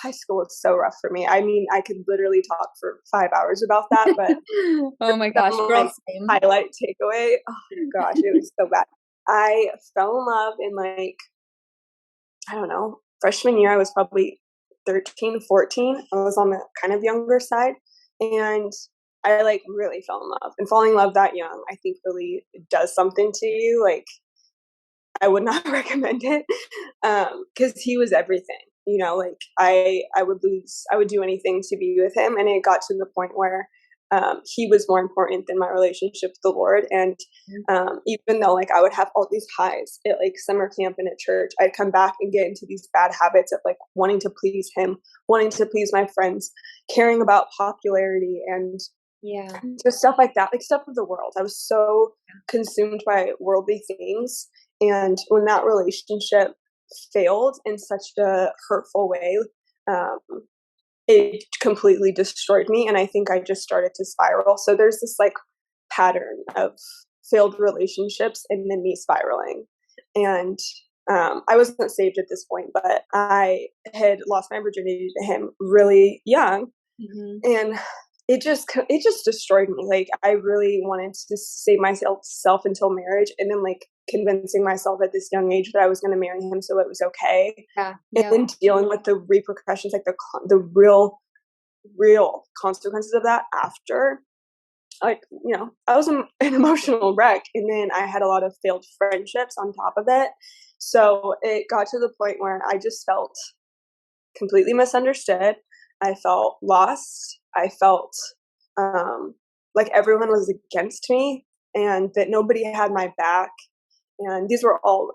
high school was so rough for me. I mean, I could literally talk for 5 hours about that, but Oh my gosh, some girl, like same. highlight takeaway. Oh gosh, it was so bad. I fell in love in like, I don't know, freshman year. I was probably 13, 14. I was on the kind of younger side, and I like really fell in love. And falling in love that young, I think really does something to you. Like I would not recommend it because he was everything. You know, like I would do anything to be with him, and it got to the point where he was more important than my relationship with the Lord. And even though like I would have all these highs at like summer camp and at church, I'd come back and get into these bad habits of like wanting to please him, wanting to please my friends, caring about popularity and Yeah. just stuff like that, like stuff of the world. I was so consumed by worldly things. And when that relationship failed in such a hurtful way, um, it completely destroyed me. And I think I just started to spiral. So there's this like pattern of failed relationships and then me spiraling. And I wasn't saved at this point, but I had lost my virginity to him really young, Hmm. and it just destroyed me. Like I really wanted to save myself until marriage, and then like convincing myself at this young age that I was going to marry him so it was okay, Yeah. and Yeah. then dealing with the repercussions, like the real consequences of that after. Like, you know, I was an emotional wreck, and then I had a lot of failed friendships on top of it. So it got to the point where I just felt completely misunderstood. I felt lost. I felt like everyone was against me and that nobody had my back. And these were all,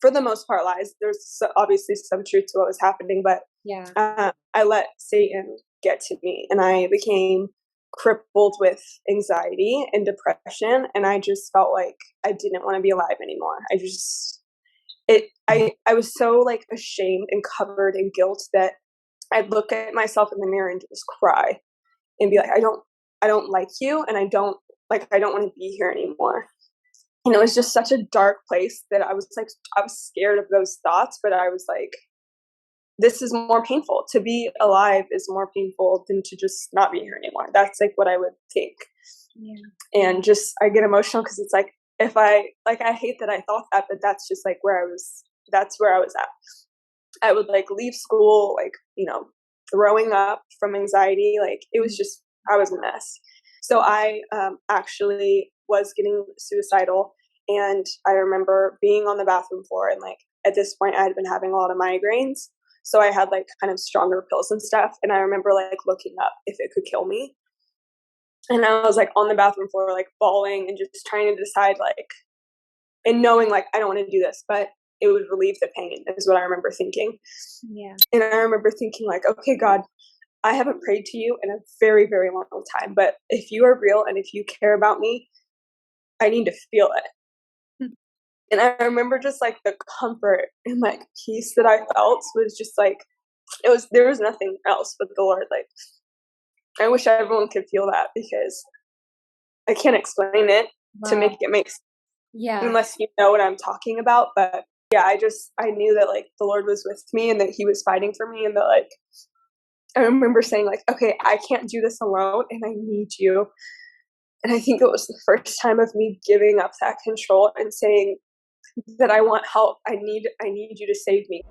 for the most part, lies. There's obviously some truth to what was happening, but Yeah. I let Satan get to me, and I became crippled with anxiety and depression. And I just felt like I didn't want to be alive anymore. I was so like ashamed and covered in guilt that I'd look at myself in the mirror and just cry and be like, I don't like you, and I don't want to be here anymore. And it was just such a dark place that I was scared of those thoughts, but I was like, this is more painful. To be alive is more painful than to just not be here anymore. That's like what I would think. Yeah. And just I get emotional because it's like, if I hate that I thought that, but that's just like that's where I was at. I would like leave school, like, you know, throwing up from anxiety. Like it was just, I was a mess. So I actually was getting suicidal. And I remember being on the bathroom floor, and like at this point I had been having a lot of migraines. So I had like kind of stronger pills and stuff. And I remember like looking up if it could kill me. And I was like on the bathroom floor, like bawling and just trying to decide like, and knowing like I don't want to do this, but it would relieve the pain is what I remember thinking. Yeah. And I remember thinking like, okay, God, I haven't prayed to you in a very, very long time, but if you are real and if you care about me, I need to feel it. And I remember just like the comfort and like peace that I felt was just like, there was nothing else but the Lord. Like, I wish everyone could feel that because I can't explain it to make Wow. it make sense Yeah. unless you know what I'm talking about. But yeah, I knew that like the Lord was with me and that he was fighting for me, and that like I remember saying like, okay, I can't do this alone and I need you. And I think it was the first time of me giving up that control and saying that I want help. I need you to save me.